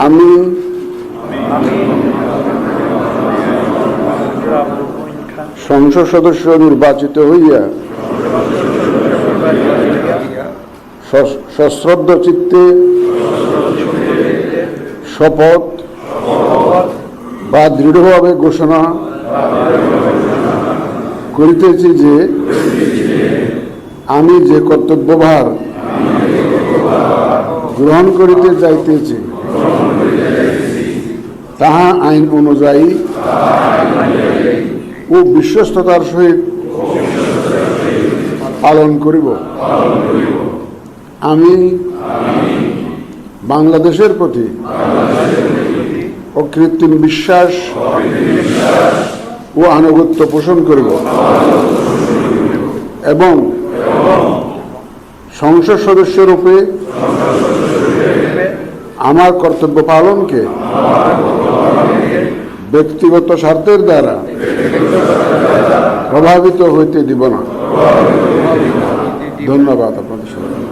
আমি সংসদ সদস্য নির্বাচিত হইয়া সশ্রদ্ধ চিত্তে শপথ বা দৃঢ়ভাবে ঘোষণা করিতেছি যে আমি যে কর্তব্যভার গ্রহণ করিতে যাইতেছি তাহা আইন অনুযায়ী ও বিশ্বস্ততার সহিত পালন করিব। আমি বাংলাদেশের প্রতি অকৃত্রিম বিশ্বাস ও আনুগত্য পোষণ করিব এবং সংসদ সদস্য রূপে আমার কর্তব্য পালনকে ব্যক্তিগত স্বার্থের দ্বারা প্রভাবিত হইতে দিব না। ধন্যবাদ আপনাদের সবাই।